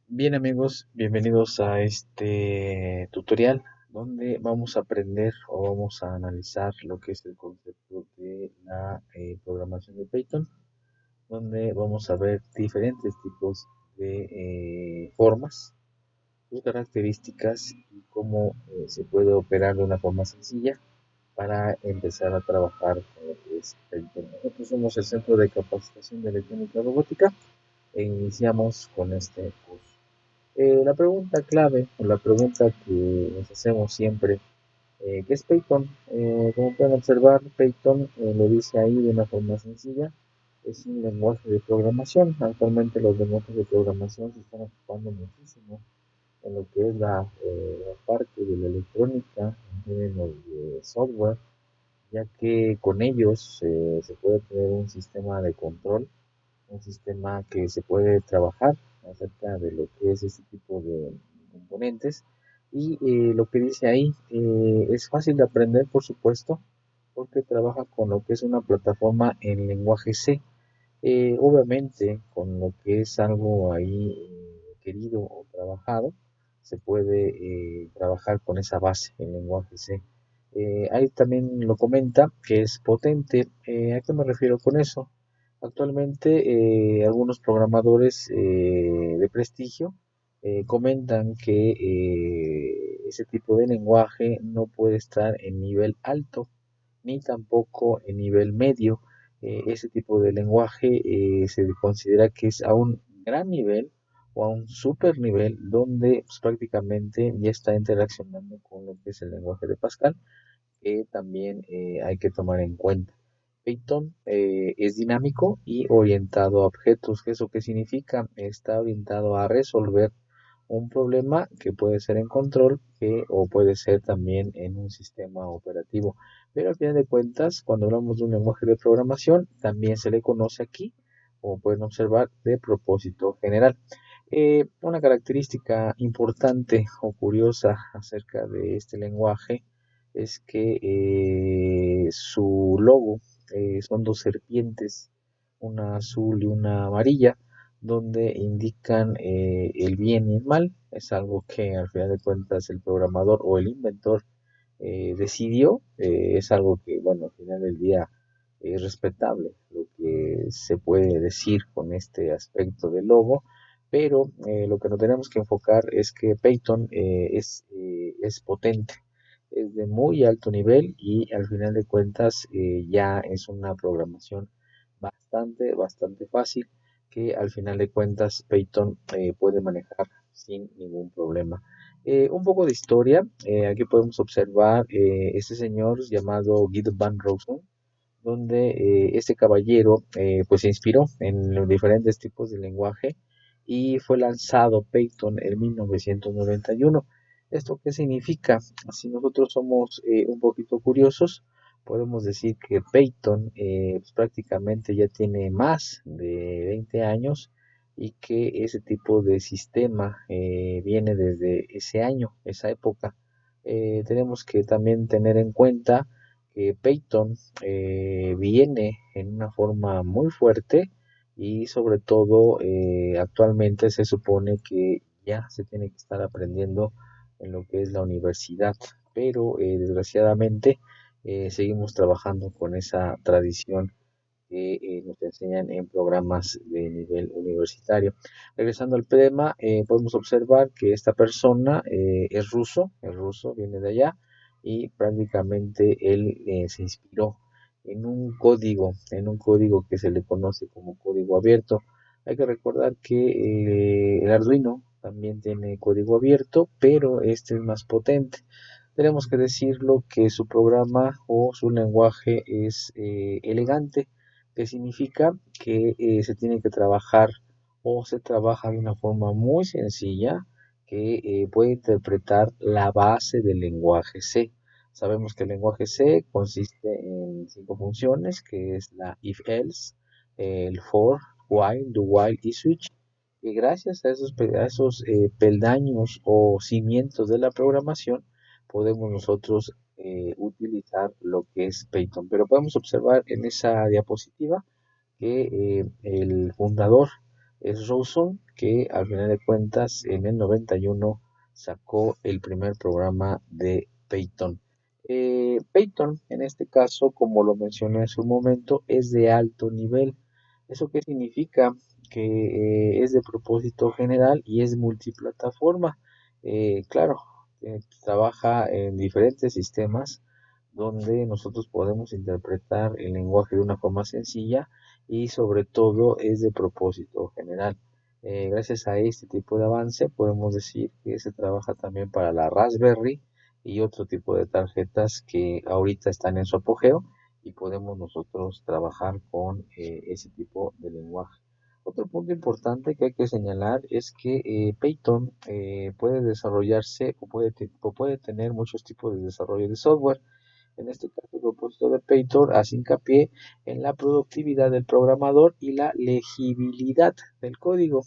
Bien amigos, bienvenidos a este tutorial donde vamos a aprender o vamos a analizar lo que es el concepto de la programación de Python, donde vamos a ver diferentes tipos de formas, sus características y cómo se puede operar de una forma sencilla para empezar a trabajar con lo que es Python. Nosotros somos el Centro de Capacitación de Electrónica y Robótica e iniciamos con este curso. La pregunta clave o la pregunta que nos hacemos siempre, ¿qué es Python? Como pueden observar, Python lo dice ahí de una forma sencilla, es un lenguaje de programación. Actualmente los lenguajes de programación se están ocupando muchísimo en lo que es la parte de la electrónica, en términos de software, ya que con ellos se puede tener un sistema de control, un sistema que se puede trabajar acerca de lo que es este tipo de componentes. Y lo que dice ahí es fácil de aprender, por supuesto, porque trabaja con lo que es una plataforma en lenguaje C. Obviamente, con lo que es algo ahí querido o trabajado, se puede trabajar con esa base en lenguaje C. Ahí también lo comenta que es potente. ¿A qué me refiero con eso? Actualmente, algunos programadores de prestigio comentan que ese tipo de lenguaje no puede estar en nivel alto ni tampoco en nivel medio. Ese tipo de lenguaje se considera que es a un gran nivel o a un super nivel donde pues, prácticamente ya está interaccionando con lo que es el lenguaje de Pascal, que también hay que tomar en cuenta. Python es dinámico y orientado a objetos. ¿Eso qué significa? Está orientado a resolver un problema que puede ser en control o puede ser también en un sistema operativo. Pero al final de cuentas, cuando hablamos de un lenguaje de programación, también se le conoce aquí, como pueden observar, de propósito general. Una característica importante o curiosa acerca de este lenguaje es que su logo son dos serpientes, una azul y una amarilla, donde indican el bien y el mal. Es algo que al final de cuentas el programador o el inventor decidió. Es algo que, bueno, al final del día es respetable lo que se puede decir con este aspecto del logo, pero lo que nos tenemos que enfocar es que Python es potente, es de muy alto nivel y al final de cuentas ya es una programación bastante fácil que al final de cuentas Python puede manejar sin ningún problema. Un poco de historia, aquí podemos observar este señor llamado Guido van Rossum, donde este caballero pues se inspiró en los diferentes tipos de lenguaje y fue lanzado Python en 1991. ¿Esto qué significa? Si nosotros somos un poquito curiosos, podemos decir que Python pues, prácticamente ya tiene más de 20 años y que ese tipo de sistema viene desde ese año, esa época. Tenemos que también tener en cuenta que Python viene en una forma muy fuerte y sobre todo actualmente se supone que ya se tiene que estar aprendiendo en lo que es la universidad, pero desgraciadamente seguimos trabajando con esa tradición que nos enseñan en programas de nivel universitario. Regresando al tema, podemos observar que esta persona es ruso, viene de allá y prácticamente él se inspiró en un código que se le conoce como código abierto. Hay que recordar que el Arduino también tiene código abierto, pero este es más potente. Tenemos que decirlo que su programa o su lenguaje es elegante, que significa que se tiene que trabajar o se trabaja de una forma muy sencilla que puede interpretar la base del lenguaje C. Sabemos que el lenguaje C consiste en cinco funciones, que es la if-else, el for, while, do while y switch. Y gracias a esos peldaños o cimientos de la programación, podemos nosotros utilizar lo que es Python. Pero podemos observar en esa diapositiva que el fundador es Rosen, que al final de cuentas en el 91 sacó el primer programa de Python. Python, en este caso, como lo mencioné hace un momento, es de alto nivel. ¿Eso qué significa? Que es de propósito general y es multiplataforma. Claro, trabaja en diferentes sistemas donde nosotros podemos interpretar el lenguaje de una forma sencilla y sobre todo es de propósito general. Gracias a este tipo de avance podemos decir que se trabaja también para la Raspberry y otro tipo de tarjetas que ahorita están en su apogeo y podemos nosotros trabajar con ese tipo de lenguaje. Otro punto importante que hay que señalar es que Python puede desarrollarse o puede tener muchos tipos de desarrollo de software. En este caso, el propósito de Python hace hincapié en la productividad del programador y la legibilidad del código.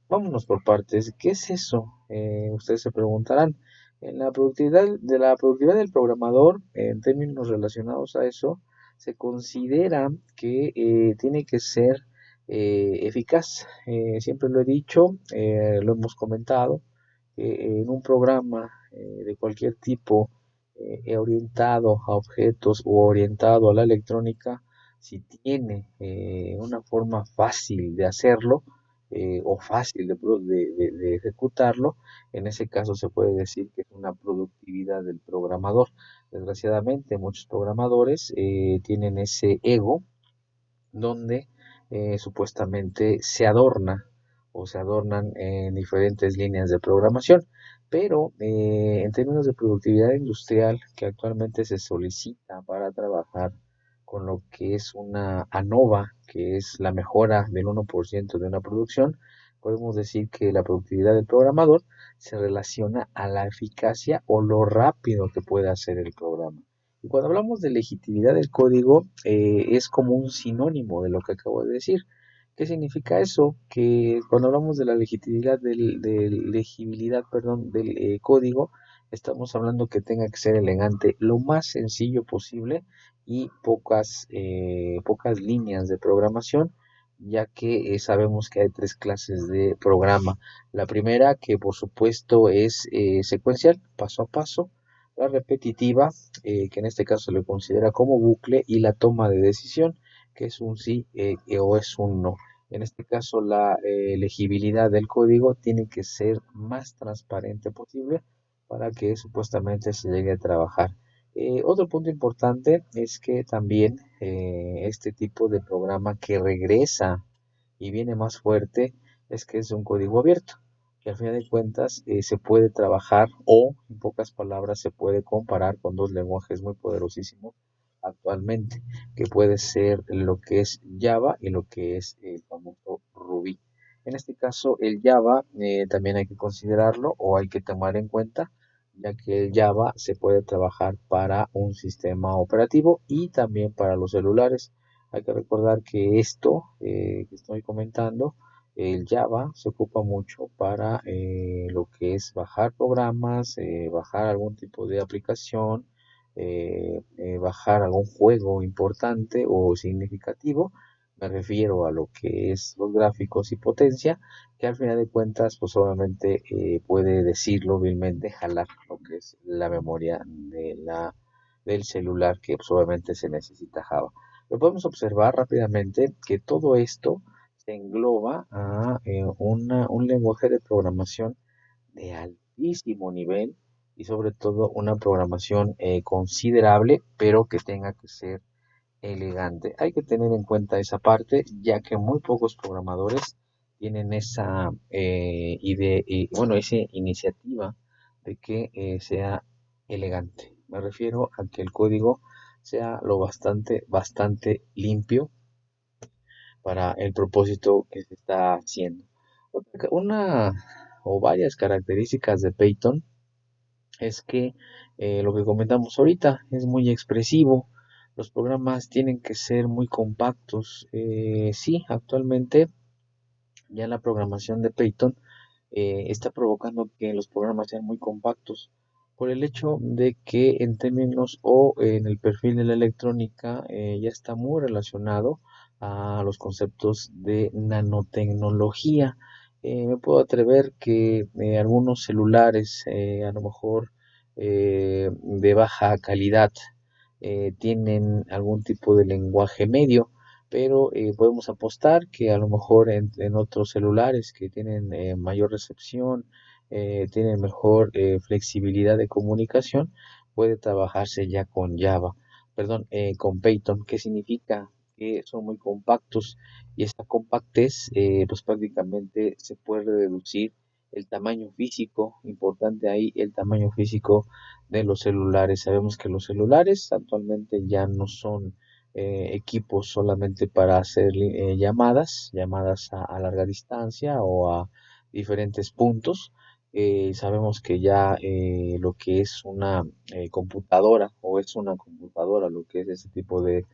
Vámonos por partes. ¿Qué es eso? Ustedes se preguntarán. En la productividad del programador, en términos relacionados a eso, se considera que tiene que ser eficaz. Siempre lo he dicho, lo hemos comentado, que en un programa de cualquier tipo orientado a objetos o orientado a la electrónica, si tiene una forma fácil de hacerlo o fácil de ejecutarlo, en ese caso se puede decir que es una productividad del programador. Desgraciadamente, muchos programadores tienen ese ego donde supuestamente se adorna o se adornan en diferentes líneas de programación. Pero en términos de productividad industrial que actualmente se solicita para trabajar con lo que es una ANOVA, que es la mejora del 1% de una producción, podemos decir que la productividad del programador se relaciona a la eficacia o lo rápido que puede hacer el programa. Y cuando hablamos de legitimidad del código, es como un sinónimo de lo que acabo de decir. ¿Qué significa eso? Que cuando hablamos de la legitimidad legibilidad, perdón, del código, estamos hablando que tenga que ser elegante, lo más sencillo posible y pocas líneas de programación, ya que sabemos que hay tres clases de programa. La primera, que por supuesto es secuencial, paso a paso. La repetitiva, que en este caso se le considera como bucle, y la toma de decisión, que es un sí o es un no. En este caso, la legibilidad del código tiene que ser más transparente posible para que supuestamente se llegue a trabajar. Otro punto importante es que también este tipo de programa que regresa y viene más fuerte es que es un código abierto, que al final de cuentas se puede trabajar o, en pocas palabras, se puede comparar con dos lenguajes muy poderosísimos actualmente, que puede ser lo que es Java y lo que es el famoso Ruby. En este caso, el Java también hay que considerarlo o hay que tomar en cuenta, ya que el Java se puede trabajar para un sistema operativo y también para los celulares. Hay que recordar que esto que estoy comentando, el Java se ocupa mucho para lo que es bajar programas, bajar algún tipo de aplicación, bajar algún juego importante o significativo. Me refiero a lo que es los gráficos y potencia, que al final de cuentas, pues obviamente puede decirlo vilmente, jalar lo que es la memoria del celular, que pues, obviamente se necesita Java. Lo podemos observar rápidamente que todo esto se engloba a un lenguaje de programación de altísimo nivel y sobre todo una programación considerable, pero que tenga que ser elegante. Hay que tener en cuenta esa parte, ya que muy pocos programadores tienen esa idea, y, bueno, esa iniciativa de que sea elegante. Me refiero a que el código sea lo bastante limpio para el propósito que se está haciendo. Una o varias características de Python es que lo que comentamos ahorita es muy expresivo. Los programas tienen que ser muy compactos. Sí, actualmente ya la programación de Python está provocando que los programas sean muy compactos por el hecho de que en términos o en el perfil de la electrónica ya está muy relacionado a los conceptos de nanotecnología. Me puedo atrever que algunos celulares, a lo mejor de baja calidad, tienen algún tipo de lenguaje medio, pero podemos apostar que a lo mejor en otros celulares que tienen mayor recepción, tienen mejor flexibilidad de comunicación, puede trabajarse ya con Java, perdón, con Python. ¿Qué significa? Que son muy compactos y esta compactez pues prácticamente se puede reducir el tamaño físico, importante ahí el tamaño físico de los celulares. Sabemos que los celulares actualmente ya no son equipos solamente para hacer llamadas a larga distancia o a diferentes puntos. Sabemos que ya lo que es una computadora o es una computadora, lo que es ese tipo de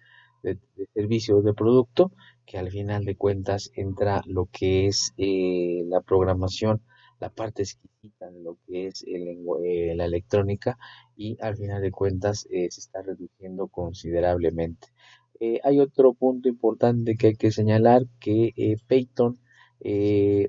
servicio o de producto, que al final de cuentas entra lo que es la programación, la parte exquisita de lo que es la electrónica y al final de cuentas se está reduciendo considerablemente. Hay otro punto importante que hay que señalar que Python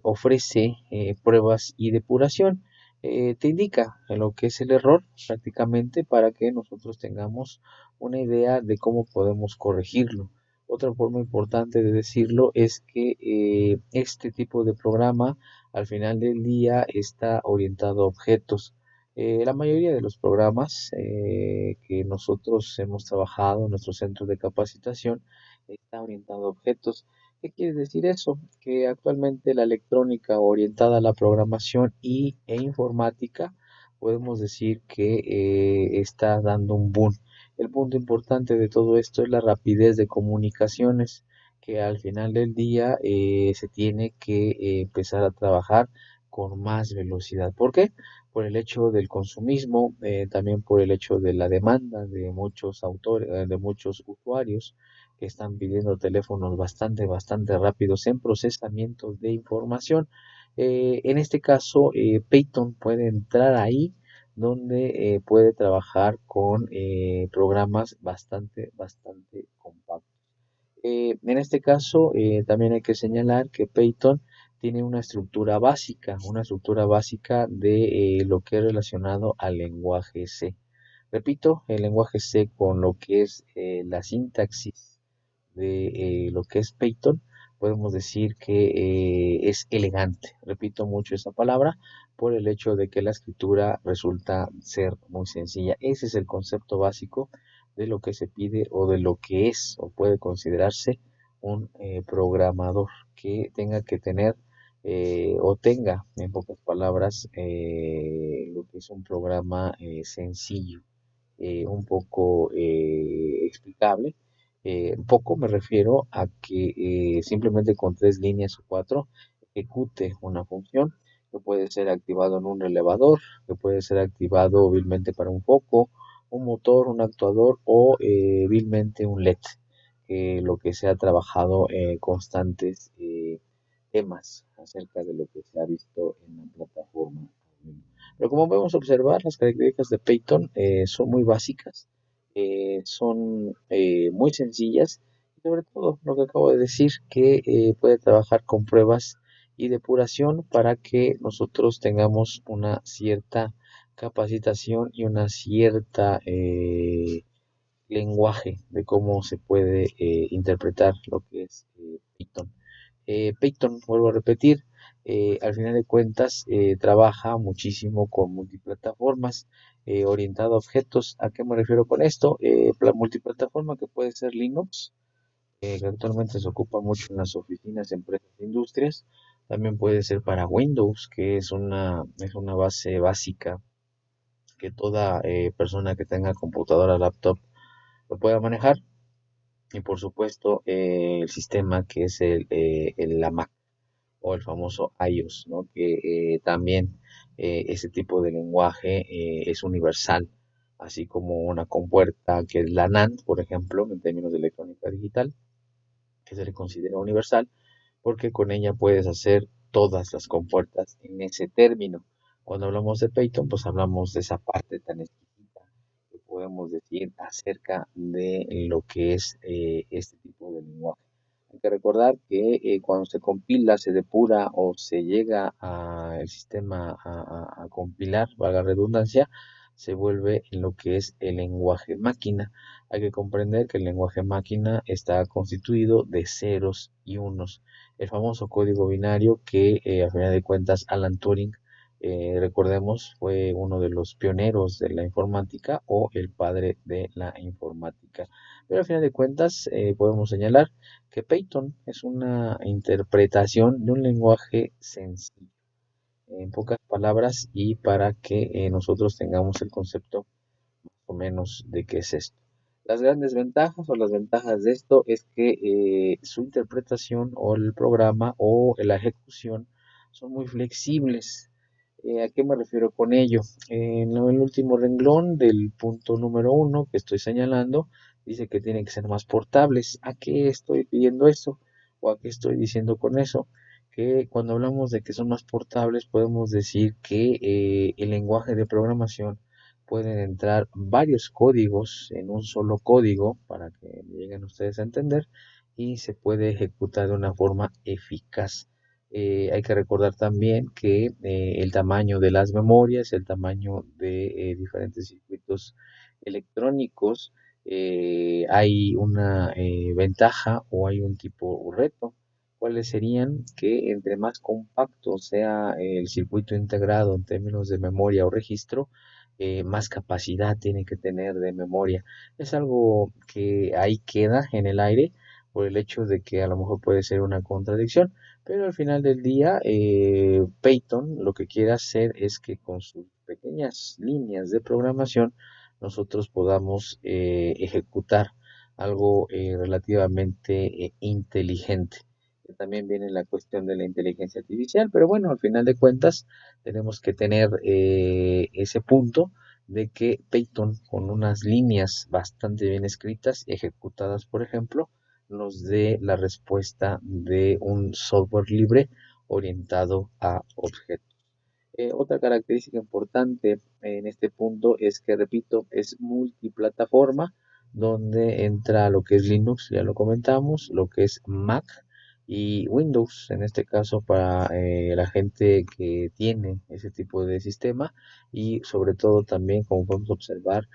ofrece pruebas y depuración. Te indica en lo que es el error prácticamente para que nosotros tengamos una idea de cómo podemos corregirlo. Otra forma importante de decirlo es que este tipo de programa al final del día está orientado a objetos. La mayoría de los programas que nosotros hemos trabajado en nuestros centros de capacitación está orientado a objetos. ¿Qué quiere decir eso? Que actualmente la electrónica orientada a la programación e informática podemos decir que está dando un boom. El punto importante de todo esto es la rapidez de comunicaciones, que al final del día se tiene que empezar a trabajar con más velocidad. ¿Por qué? Por el hecho del consumismo, también por el hecho de la demanda de muchos autores, de muchos usuarios que están pidiendo teléfonos bastante rápidos en procesamiento de información. En este caso, Peyton puede entrar ahí donde puede trabajar con programas bastante compactos. En este caso, también hay que señalar que Python tiene una estructura básica de lo que es relacionado al lenguaje C. Repito, el lenguaje C con lo que es la sintaxis de lo que es Python, podemos decir que es elegante. Repito mucho esa palabra por el hecho de que la escritura resulta ser muy sencilla. Ese es el concepto básico de lo que se pide o de lo que es o puede considerarse un programador que tenga que tener o tenga, en pocas palabras, lo que es un programa sencillo, un poco explicable. Un poco me refiero a que simplemente con 3 líneas o 4 ejecute una función que puede ser activado en un relevador, que puede ser activado vilmente para un foco, un motor, un actuador o vilmente un LED, lo que se ha trabajado en constantes temas acerca de lo que se ha visto en la plataforma. Pero como podemos observar, las características de Python son muy básicas, son muy sencillas y sobre todo lo que acabo de decir, que puede trabajar con pruebas y depuración para que nosotros tengamos una cierta capacitación y una cierta lenguaje de cómo se puede interpretar lo que es Python. Python, vuelvo a repetir, al final de cuentas trabaja muchísimo con multiplataformas orientado a objetos. ¿A qué me refiero con esto? La multiplataforma que puede ser Linux, que actualmente se ocupa mucho en las oficinas, empresas e industrias. También puede ser para Windows, que es una base básica que toda persona que tenga computadora, laptop, lo pueda manejar. Y por supuesto, el sistema que es la Mac o el famoso iOS, ¿no? Que también ese tipo de lenguaje es universal, así como una compuerta que es la NAND, por ejemplo, en términos de electrónica digital, que se le considera universal, porque con ella puedes hacer todas las compuertas en ese término. Cuando hablamos de Python, pues hablamos de esa parte tan exquisita que podemos decir acerca de lo que es este tipo de lenguaje. Hay que recordar que cuando se compila, se depura o se llega el sistema a compilar, valga la redundancia, se vuelve en lo que es el lenguaje máquina. Hay que comprender que el lenguaje máquina está constituido de ceros y unos. El famoso código binario que, a final de cuentas, Alan Turing, recordemos, fue uno de los pioneros de la informática o el padre de la informática. Pero a final de cuentas, podemos señalar que Python es una interpretación de un lenguaje sencillo, en pocas palabras, y para que nosotros tengamos el concepto o menos de qué es esto. Las grandes ventajas o las ventajas de esto es que su interpretación o el programa o la ejecución son muy flexibles. ¿A qué me refiero con ello? En el último renglón del punto número uno que estoy señalando, dice que tienen que ser más portables. ¿A qué estoy pidiendo eso? ¿O a qué estoy diciendo con eso? Que cuando hablamos de que son más portables, podemos decir que el lenguaje de programación pueden entrar varios códigos en un solo código para que lleguen ustedes a entender y se puede ejecutar de una forma eficaz. Hay que recordar también que el tamaño de las memorias, el tamaño de diferentes circuitos electrónicos, hay una ventaja o hay un tipo reto. ¿Cuáles serían? Que entre más compacto sea el circuito integrado en términos de memoria o registro, más capacidad tiene que tener de memoria. Es algo que ahí queda en el aire por el hecho de que a lo mejor puede ser una contradicción, pero al final del día, Python lo que quiere hacer es que con sus pequeñas líneas de programación nosotros podamos ejecutar algo relativamente inteligente. También viene la cuestión de la inteligencia artificial, pero bueno, al final de cuentas tenemos que tener ese punto de que Python con unas líneas bastante bien escritas, ejecutadas por ejemplo, nos dé la respuesta de un software libre orientado a objetos. Otra característica importante en este punto es que, repito, es multiplataforma, donde entra lo que es Linux, ya lo comentamos, lo que es Mac y Windows, en este caso para la gente que tiene ese tipo de sistema y sobre todo también, como podemos observar,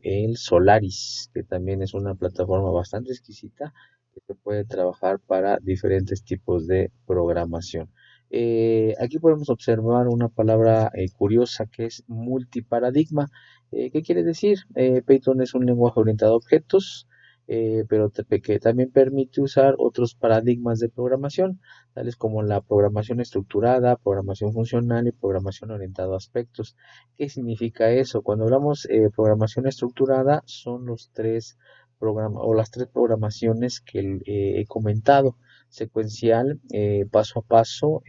el Solaris, que también es una plataforma bastante exquisita que se puede trabajar para diferentes tipos de programación. Aquí podemos observar una palabra curiosa que es multiparadigma. ¿Qué quiere decir? Python es un lenguaje orientado a objetos, pero que también permite usar otros paradigmas de programación, tales como la programación estructurada, programación funcional y programación orientada a aspectos. ¿Qué significa eso? Cuando hablamos de programación estructurada, son los tres programas o las tres programaciones que he comentado: secuencial, paso a paso,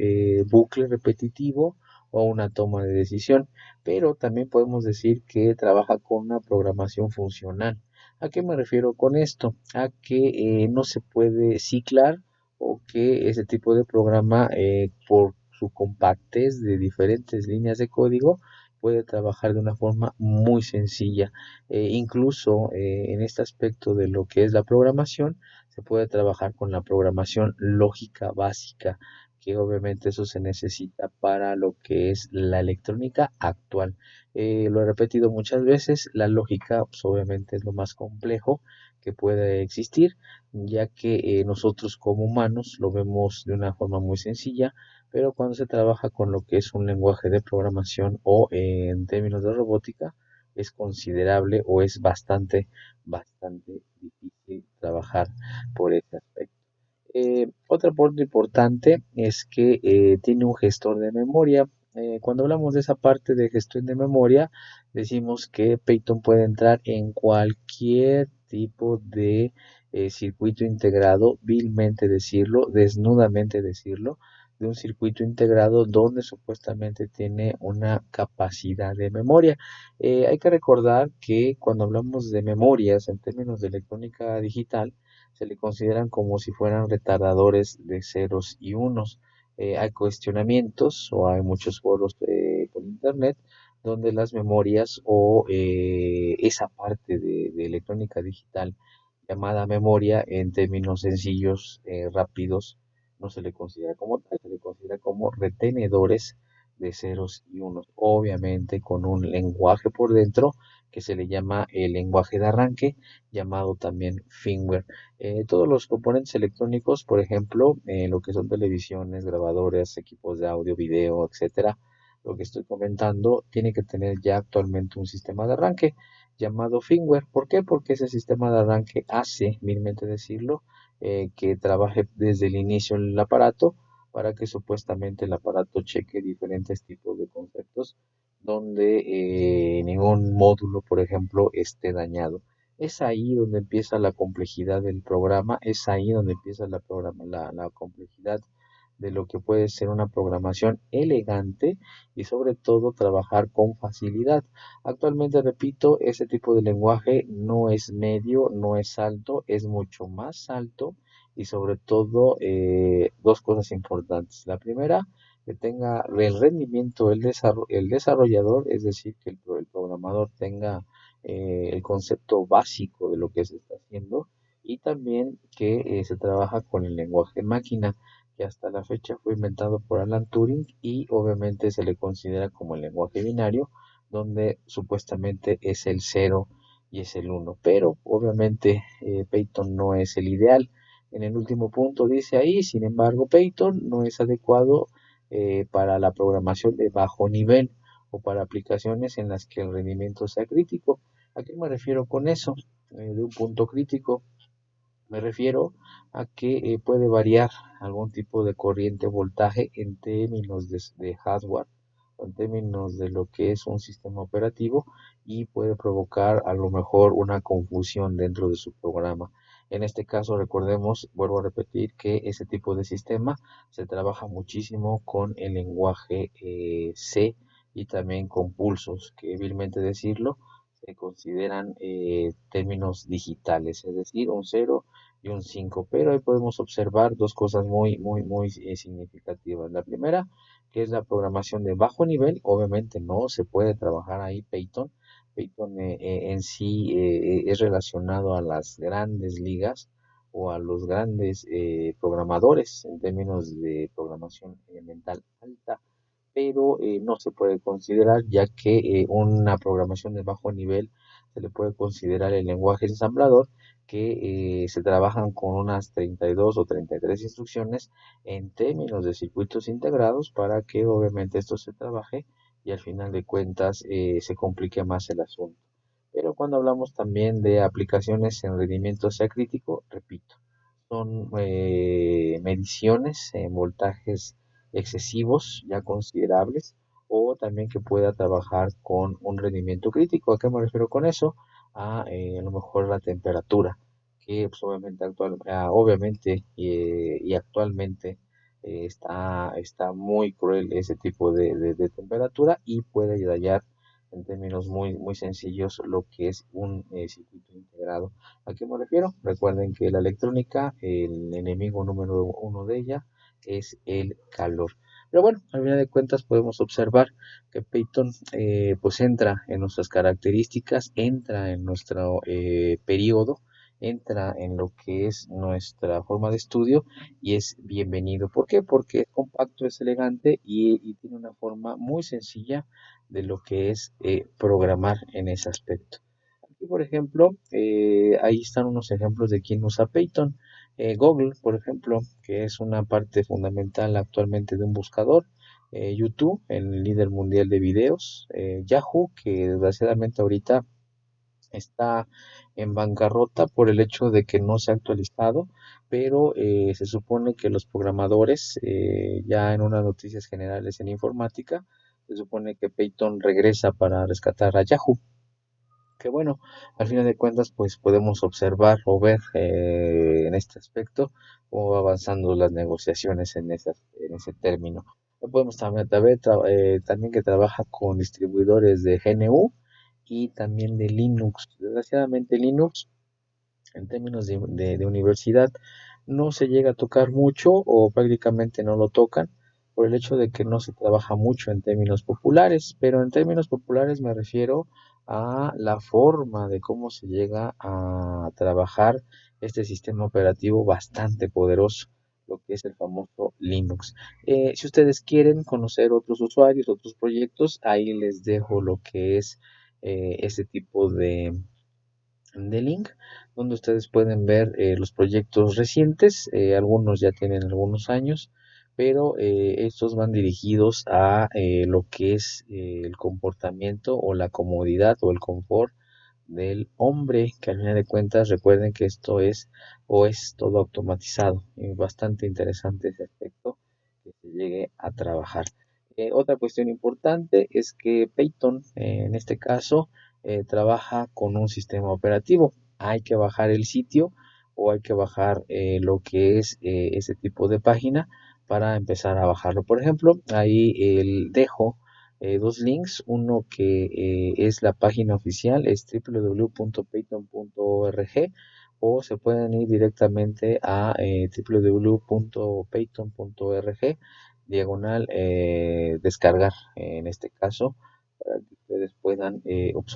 bucle repetitivo o una toma de decisión. Pero también podemos decir que trabaja con una programación funcional. ¿A qué me refiero con esto? A que no se puede ciclar o que ese tipo de programa, por su compactez de diferentes líneas de código, puede trabajar de una forma muy sencilla. Incluso en este aspecto de lo que es la programación, se puede trabajar con la programación lógica básica, que obviamente eso se necesita para lo que es la electrónica actual. Lo he repetido muchas veces, la lógica pues, obviamente es lo más complejo que puede existir, ya que nosotros como humanos lo vemos de una forma muy sencilla, pero cuando se trabaja con lo que es un lenguaje de programación o en términos de robótica, es considerable o es bastante difícil trabajar por ese aspecto. Otro punto importante es que tiene un gestor de memoria. Cuando hablamos de esa parte de gestión de memoria, decimos que Python puede entrar en cualquier tipo de circuito integrado, vilmente decirlo, desnudamente decirlo, de un circuito integrado donde supuestamente tiene una capacidad de memoria. Hay que recordar que cuando hablamos de memorias en términos de electrónica digital, se le consideran como si fueran retardadores de ceros y unos. Hay cuestionamientos o hay muchos foros por internet donde las memorias o esa parte de electrónica digital llamada memoria en términos sencillos, rápidos, no se le considera como tal, se le considera como retenedores de ceros y unos, obviamente con un lenguaje por dentro que se le llama el lenguaje de arranque, llamado también firmware. Todos los componentes electrónicos, por ejemplo, lo que son televisiones, grabadoras, equipos de audio, video, etcétera, lo que estoy comentando, tiene que tener ya actualmente un sistema de arranque llamado firmware. ¿Por qué? Porque ese sistema de arranque hace, vilmente decirlo, que trabaje desde el inicio en el aparato para que supuestamente el aparato cheque diferentes tipos de conceptos donde ningún módulo, por ejemplo, esté dañado. Es ahí donde empieza la complejidad del programa, es ahí donde empieza la complejidad de lo que puede ser una programación elegante y sobre todo trabajar con facilidad. Actualmente, repito, ese tipo de lenguaje no es medio, no es alto, es mucho más alto y sobre todo dos cosas importantes. La primera, que tenga el rendimiento el desarrollador, es decir, que el programador tenga el concepto básico de lo que se está haciendo y también que se trabaja con el lenguaje máquina que hasta la fecha fue inventado por Alan Turing y obviamente se le considera como el lenguaje binario, donde supuestamente es el cero y es el uno. Pero obviamente Python no es el ideal. En el último punto dice ahí, sin embargo, Python no es adecuado para la programación de bajo nivel o para aplicaciones en las que el rendimiento sea crítico. ¿A qué me refiero con eso? De un punto crítico me refiero a que puede variar algún tipo de corriente voltaje en términos de hardware, en términos de lo que es un sistema operativo y puede provocar a lo mejor una confusión dentro de su programa. En este caso, recordemos, vuelvo a repetir que ese tipo de sistema se trabaja muchísimo con el lenguaje C y también con pulsos, que débilmente decirlo, se consideran términos digitales, es decir, un cero y un 5, pero ahí podemos observar dos cosas muy significativas. La primera, que es la programación de bajo nivel, obviamente no se puede trabajar ahí Python. Python en sí es relacionado a las grandes ligas o a los grandes programadores en términos de programación elemental alta, pero no se puede considerar ya que una programación de bajo nivel se le puede considerar el lenguaje ensamblador que se trabajan con unas 32 o 33 instrucciones en términos de circuitos integrados para que obviamente esto se trabaje y al final de cuentas se complique más el asunto. Pero cuando hablamos también de aplicaciones en rendimiento sea crítico, repito, son mediciones en voltajes excesivos ya considerables o también que pueda trabajar con un rendimiento crítico. ¿A qué me refiero con eso? A lo mejor la temperatura, que pues, obviamente y actualmente está muy cruel ese tipo de temperatura y puede dañar en términos muy sencillos lo que es un circuito integrado. ¿A qué me refiero? Recuerden que la electrónica, el enemigo número uno de ella es el calor. Pero bueno, al final de cuentas podemos observar que Python pues entra en nuestras características, entra en nuestro periodo, entra en lo que es nuestra forma de estudio y es bienvenido. ¿Por qué? Porque es compacto, es elegante y tiene una forma muy sencilla de lo que es programar en ese aspecto. Aquí, por ejemplo, ahí están unos ejemplos de quién usa Python. Google, por ejemplo, que es una parte fundamental actualmente de un buscador. YouTube, el líder mundial de videos. Yahoo, que desgraciadamente ahorita está en bancarrota por el hecho de que no se ha actualizado, pero se supone que los programadores, ya en unas noticias generales en informática, se supone que Python regresa para rescatar a Yahoo que bueno, al final de cuentas, pues podemos observar o ver en este aspecto cómo va avanzando las negociaciones en ese término. Podemos también que trabaja con distribuidores de GNU y también de Linux. Desgraciadamente Linux en términos de universidad no se llega a tocar mucho o prácticamente no lo tocan por el hecho de que no se trabaja mucho en términos populares, pero en términos populares me refiero a la forma de cómo se llega a trabajar este sistema operativo bastante poderoso, lo que es el famoso Linux. Si ustedes quieren conocer otros usuarios, otros proyectos, ahí les dejo lo que es este tipo de link, donde ustedes pueden ver los proyectos recientes. Algunos ya tienen algunos años, pero estos van dirigidos a lo que es el comportamiento o la comodidad o el confort del hombre, que al final de cuentas recuerden que esto es o es todo automatizado. Bastante interesante ese aspecto que se llegue a trabajar. Otra cuestión importante es que Python, en este caso, trabaja con un sistema operativo. Hay que bajar el sitio o hay que bajar lo que es ese tipo de página para empezar a bajarlo. Por ejemplo, ahí dejo dos links, uno que es la página oficial, es www.payton.org, o se pueden ir directamente a www.payton.org, diagonal descargar, en este caso, para que ustedes puedan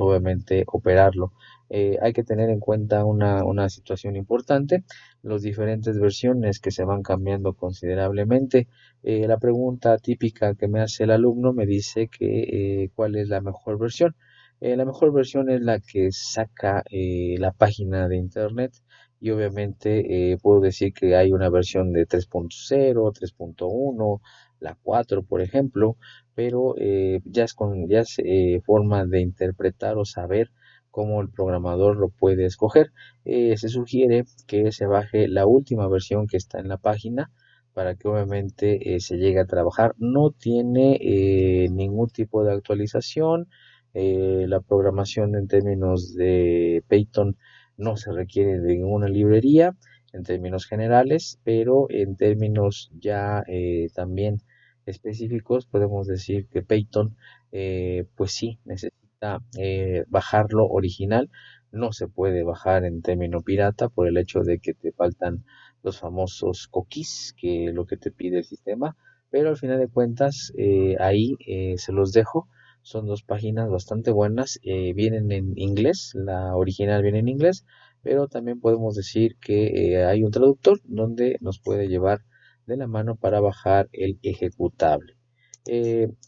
obviamente operarlo. Hay que tener en cuenta una situación importante, las diferentes versiones que se van cambiando considerablemente. La pregunta típica que me hace el alumno me dice que cuál es la mejor versión. La mejor versión es la que saca la página de internet, y obviamente puedo decir que hay una versión de 3.0, 3.1, la 4 por ejemplo, pero ya es forma de interpretar o saber cómo el programador lo puede escoger. Se sugiere que se baje la última versión que está en la página para que obviamente se llegue a trabajar. No tiene ningún tipo de actualización. La programación en términos de Python no se requiere de ninguna librería en términos generales, pero en términos ya también específicos podemos decir que Python pues sí necesita bajarlo original. No se puede bajar en término pirata por el hecho de que te faltan los famosos cookies, que es lo que te pide el sistema, pero al final de cuentas ahí se los dejo. Son dos páginas bastante buenas, vienen en inglés, la original viene en inglés, pero también podemos decir que hay un traductor donde nos puede llevar de la mano para bajar el ejecutable.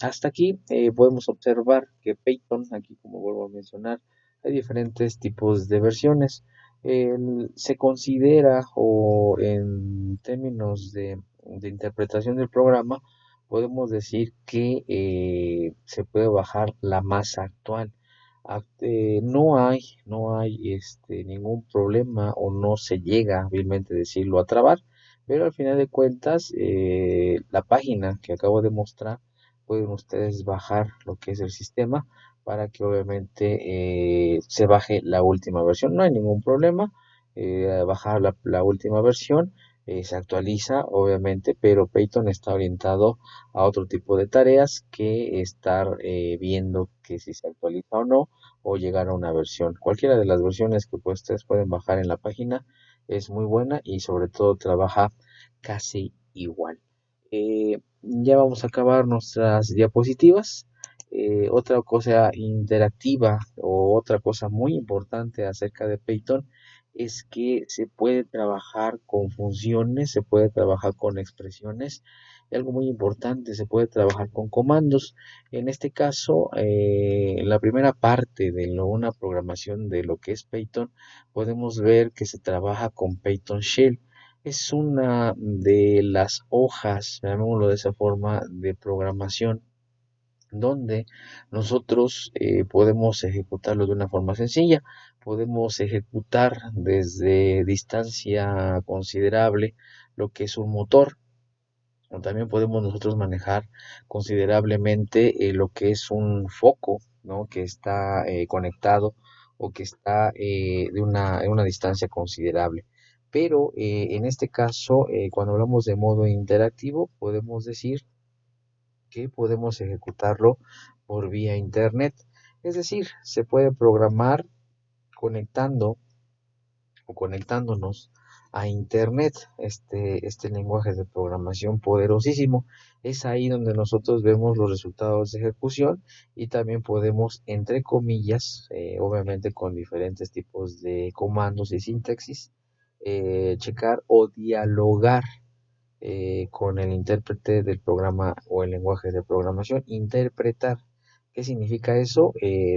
Hasta aquí podemos observar que Python, aquí como vuelvo a mencionar, hay diferentes tipos de versiones. Se considera, o en términos de interpretación del programa, podemos decir que se puede bajar la más actual. No hay ningún problema o no se llega, hábilmente decirlo, a trabar, pero al final de cuentas, la página que acabo de mostrar, pueden ustedes bajar lo que es el sistema para que obviamente se baje la última versión. No hay ningún problema, bajar la última versión, se actualiza obviamente, pero Python está orientado a otro tipo de tareas que estar viendo que si se actualiza o no, o llegar a una versión. Cualquiera de las versiones que pues, ustedes pueden bajar en la página es muy buena y sobre todo trabaja casi igual. Ya vamos a acabar nuestras diapositivas. Otra cosa interactiva o otra cosa muy importante acerca de Python es que se puede trabajar con funciones, se puede trabajar con expresiones, y algo muy importante, se puede trabajar con comandos. En este caso, en la primera parte de una programación de lo que es Python, podemos ver que se trabaja con Python Shell. Es una de las hojas, llamémoslo de esa forma, de programación donde nosotros podemos ejecutarlo de una forma sencilla. Podemos ejecutar desde distancia considerable lo que es un motor, o también podemos nosotros manejar considerablemente lo que es un foco, ¿no? Que está conectado o que está en una distancia considerable. Pero en este caso, cuando hablamos de modo interactivo, podemos decir que podemos ejecutarlo por vía internet. Es decir, se puede programar conectando o conectándonos a Internet, este lenguaje de programación poderosísimo. Es ahí donde nosotros vemos los resultados de ejecución y también podemos, entre comillas, obviamente con diferentes tipos de comandos y sintaxis, checar o dialogar con el intérprete del programa o el lenguaje de programación. Interpretar. ¿Qué significa eso?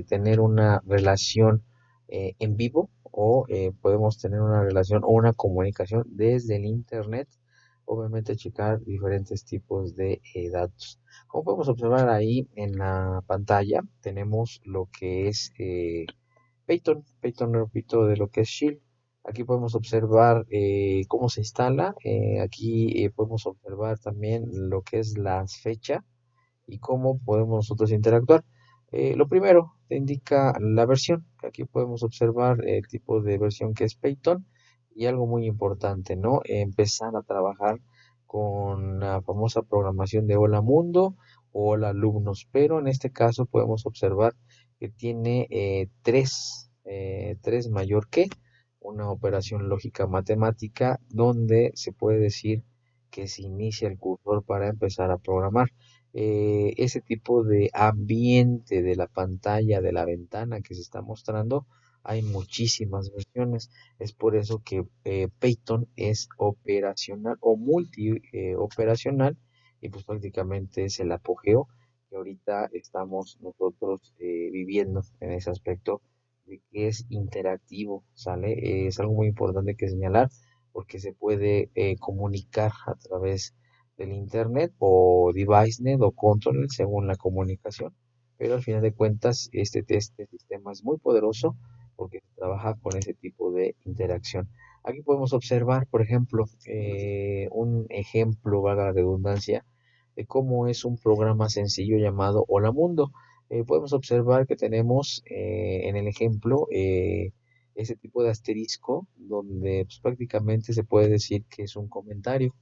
Tener una relación en vivo o podemos tener una relación o una comunicación desde el Internet. Obviamente checar diferentes tipos de datos. Como podemos observar ahí en la pantalla, tenemos lo que es Python, repito, de lo que es Shield. Aquí podemos observar cómo se instala. Aquí podemos observar también lo que es la fecha y cómo podemos nosotros interactuar. Lo primero, te indica la versión. Aquí podemos observar el tipo de versión que es Python y algo muy importante, ¿no? Empezar a trabajar con la famosa programación de Hola Mundo o Hola Alumnos, pero en este caso podemos observar que tiene tres mayor que una operación lógica matemática donde se puede decir que se inicia el cursor para empezar a programar. Ese tipo de ambiente de la pantalla, de la ventana que se está mostrando, hay muchísimas versiones. Es por eso que Python es operacional o multi operacional y pues prácticamente es el apogeo que ahorita estamos nosotros viviendo en ese aspecto de que es interactivo, ¿sale? Es algo muy importante que señalar porque se puede comunicar a través del Internet o DeviceNet o ControlNet según la comunicación, pero al final de cuentas este sistema es muy poderoso porque se trabaja con ese tipo de interacción. Aquí podemos observar, por ejemplo, un ejemplo, valga la redundancia, de cómo es un programa sencillo llamado Hola Mundo. Podemos observar que tenemos en el ejemplo ese tipo de asterisco donde pues, prácticamente se puede decir que es un comentario.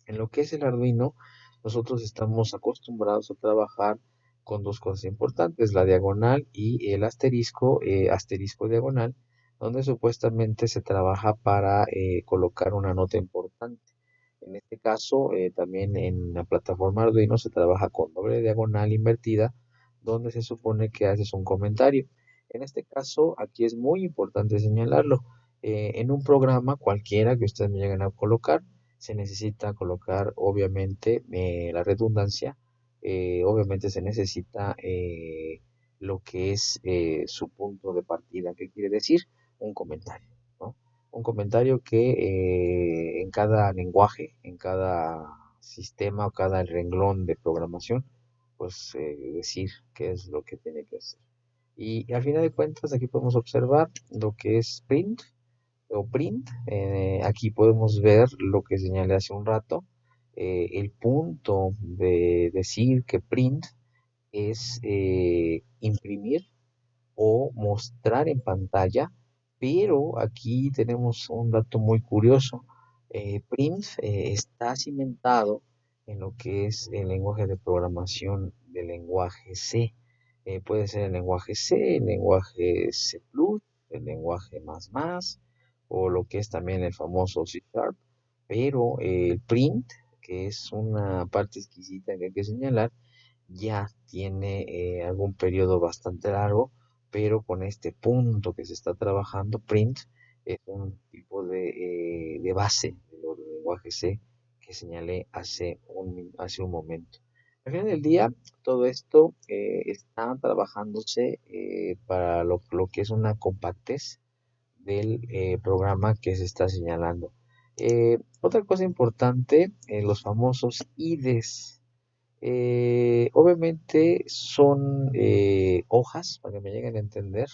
En lo que es el Arduino, nosotros estamos acostumbrados a trabajar con dos cosas importantes, la diagonal y el asterisco, asterisco diagonal, donde supuestamente se trabaja para colocar una nota importante. En este caso, también en la plataforma Arduino se trabaja con doble diagonal invertida, donde se supone que haces un comentario. En este caso, aquí es muy importante señalarlo. En un programa cualquiera que ustedes me lleguen a colocar, se necesita colocar, obviamente, la redundancia, obviamente se necesita lo que es su punto de partida. ¿Qué quiere decir? Un comentario, ¿no? Un comentario que en cada lenguaje, en cada sistema o cada renglón de programación, pues decir qué es lo que tiene que hacer. Y al final de cuentas, aquí podemos observar lo que es print o print. Aquí podemos ver lo que señalé hace un rato. El punto de decir que print es imprimir o mostrar en pantalla, pero aquí tenemos un dato muy curioso. Print está cimentado en lo que es el lenguaje de programación del lenguaje C. Puede ser el lenguaje C, el lenguaje C++, el lenguaje o lo que es también el famoso C Sharp, pero el print, que es una parte exquisita que hay que señalar, ya tiene algún periodo bastante largo, pero con este punto que se está trabajando, print, es un tipo de base de los lenguajes C que señalé hace un momento. Al final del día, todo esto está trabajándose para lo que es una compactez del programa que se está señalando. Otra cosa importante, los famosos IDEs. Obviamente son hojas, para que me lleguen a entender,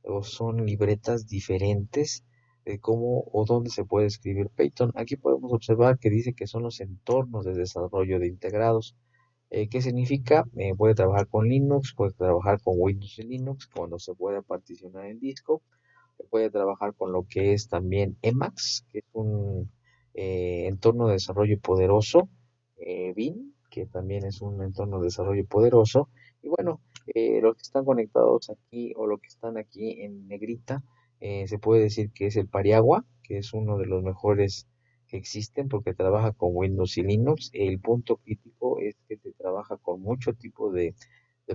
o son libretas diferentes de cómo o dónde se puede escribir Python. Aquí podemos observar que dice que son los entornos de desarrollo de integrados. ¿Qué significa? Puede trabajar con Linux, puede trabajar con Windows y Linux, cuando se puede particionar el disco. Se puede trabajar con lo que es también Emacs, que es un entorno de desarrollo poderoso, Bean, que también es un entorno de desarrollo poderoso. Y bueno, los que están conectados aquí o los que están aquí en negrita Se puede decir que es el Pariagua, que es uno de los mejores que existen porque trabaja con Windows y Linux. El punto crítico es que se trabaja con mucho tipo de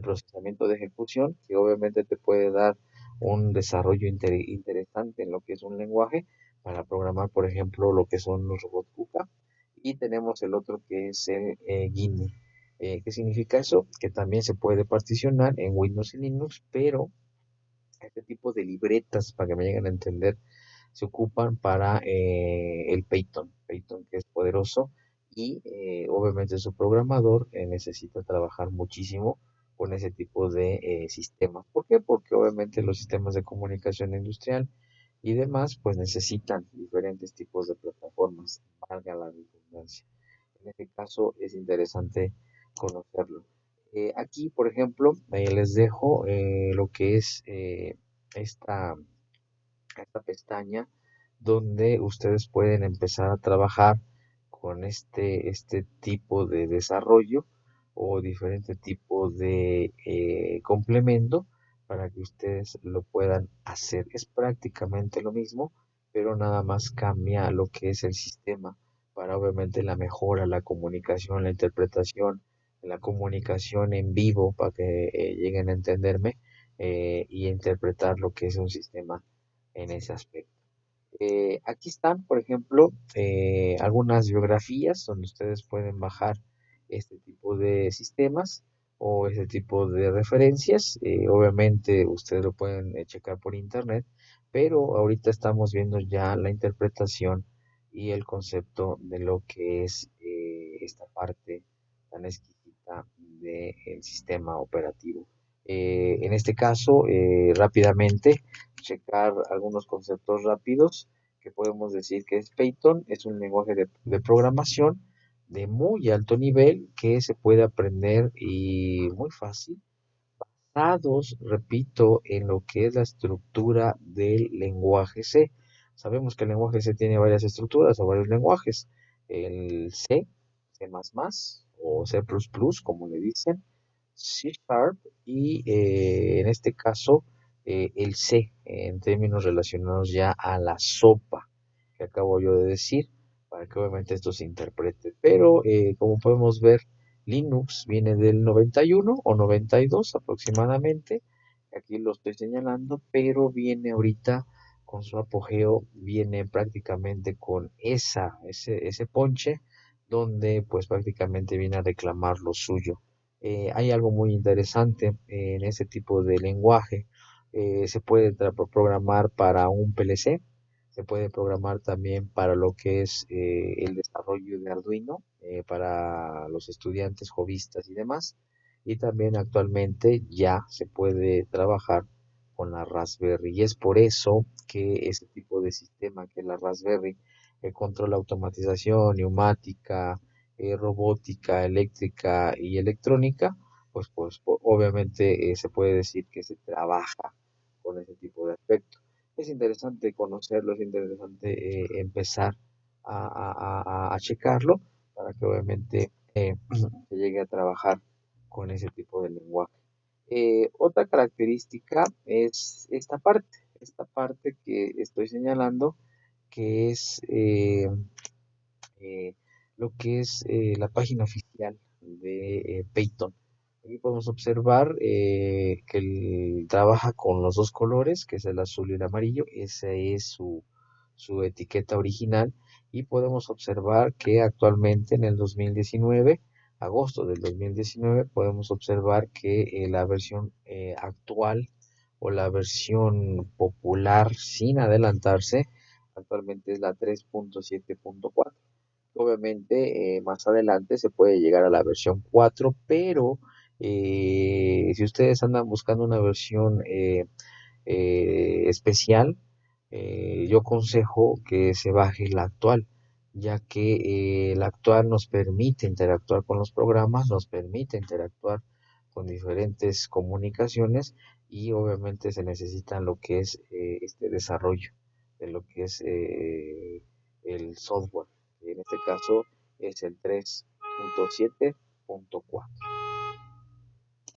procesamiento de ejecución, que obviamente te puede dar un desarrollo interesante en lo que es un lenguaje para programar, por ejemplo, lo que son los robots KUKA. Y tenemos el otro que es el Guinea. ¿Qué significa eso? Que también se puede particionar en Windows y Linux, pero este tipo de libretas, para que me lleguen a entender, se ocupan para el Python. Python que es poderoso y obviamente su programador necesita trabajar muchísimo con ese tipo de sistemas. ¿Por qué? Porque obviamente los sistemas de comunicación industrial y demás pues necesitan diferentes tipos de plataformas, valga la redundancia. En este caso es interesante conocerlo. Aquí, por ejemplo, les dejo lo que es esta, esta pestaña donde ustedes pueden empezar a trabajar con este tipo de desarrollo o diferente tipo de complemento para que ustedes lo puedan hacer. Es prácticamente lo mismo, pero nada más cambia lo que es el sistema para obviamente la mejora, la comunicación, la interpretación, la comunicación en vivo para que lleguen a entenderme y interpretar lo que es un sistema en ese aspecto. Aquí están, por ejemplo, algunas biografías donde ustedes pueden bajar este tipo de sistemas o este tipo de referencias. Obviamente ustedes lo pueden checar por internet, pero ahorita estamos viendo ya la interpretación y el concepto de lo que es esta parte tan exquisita del sistema operativo. En este caso, rápidamente, checar algunos conceptos rápidos que podemos decir que es Python, es un lenguaje de programación de muy alto nivel que se puede aprender y muy fácil, basados, repito, en lo que es la estructura del lenguaje C. Sabemos que el lenguaje C tiene varias estructuras o varios lenguajes. El C, C++ o C++, como le dicen, C Sharp y en este caso el C en términos relacionados ya a la sopa que acabo yo de decir para que obviamente esto se interprete. Pero como podemos ver, Linux viene del 91 o 92 aproximadamente. Aquí lo estoy señalando, pero viene ahorita con su apogeo, viene prácticamente con ese ponche donde pues prácticamente viene a reclamar lo suyo. Hay algo muy interesante en ese tipo de lenguaje. Se puede programar para un PLC, se puede programar también para lo que es el desarrollo de Arduino, para los estudiantes, hobbyistas y demás. Y también actualmente ya se puede trabajar con la Raspberry. Y es por eso que ese tipo de sistema que es la Raspberry, controla automatización, neumática, robótica, eléctrica y electrónica, pues obviamente se puede decir que se trabaja con ese tipo de aspectos. Es interesante conocerlo, es interesante empezar a checarlo para que obviamente se llegue a trabajar con ese tipo de lenguaje. Otra característica es esta parte que estoy señalando, que es eh, lo que es la página oficial de Peyton. Aquí podemos observar que él trabaja con los dos colores, que es el azul y el amarillo. Esa es su etiqueta original. Y podemos observar que actualmente en el 2019, agosto del 2019, podemos observar que la versión actual o la versión popular sin adelantarse actualmente es la 3.7.4. Obviamente, más adelante se puede llegar a la versión 4, pero si ustedes andan buscando una versión especial, yo aconsejo que se baje la actual, ya que la actual nos permite interactuar con los programas, nos permite interactuar con diferentes comunicaciones y obviamente se necesita lo que es este desarrollo de lo que es el software, que en este caso es el 3.7